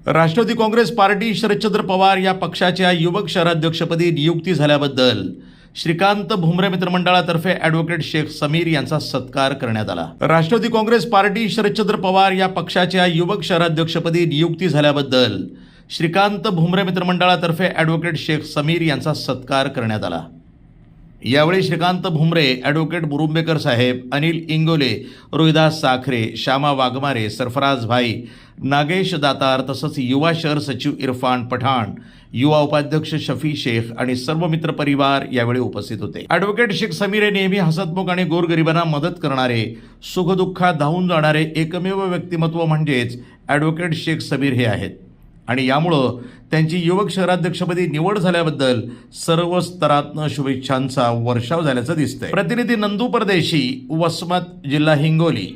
Rashtrawadi Congress party Sharadchandra Pawar या पक्षाच्या युवक शहराध्यक्षपदी नियुक्ती झाल्याबद्दल श्रीकांत भुमरे मित्रमंडळातर्फे ॲडव्होकेट शेख समीर यांचा सत्कार करण्यात आला। राष्ट्रवादी काँग्रेस पार्टी शरदचंद्र पवार या पक्षाच्या युवक शहराध्यक्षपदी नियुक्ती झाल्याबद्दल श्रीकांत भुमरे मित्रमंडळातर्फे ॲडव्होकेट शेख समीर यांचा सत्कार करण्यात आला। यावेळी श्रीकांत भुमरे, ॲडव्होकेट मुरुंबेकर साहेब, अनिल इंगोले, रोहिदास साखरे, श्यामा वाघमारे, सरफराज भाई, नागेश दातार तसंच युवा शहर सचिव इरफान पठाण, युवा उपाध्यक्ष शफी शेख आणि सर्व मित्र परिवार यावेळी उपस्थित होते। ॲडव्होकेट शेख समीर हे नेहमी हसतमुख आणि गोरगरिबांना मदत करणारे, सुखदुःखात धावून जाणारे एकमेव व्यक्तिमत्व म्हणजेच ॲडव्होकेट शेख समीर हे आहेत आणि यामुळं त्यांची युवक शहराध्यक्षपदी निवड झाल्याबद्दल सर्व स्तरातनं शुभेच्छांचा वर्षाव झाल्याचं दिसतंय। प्रतिनिधी नंदू परदेशी, वसमत, जिल्हा हिंगोली।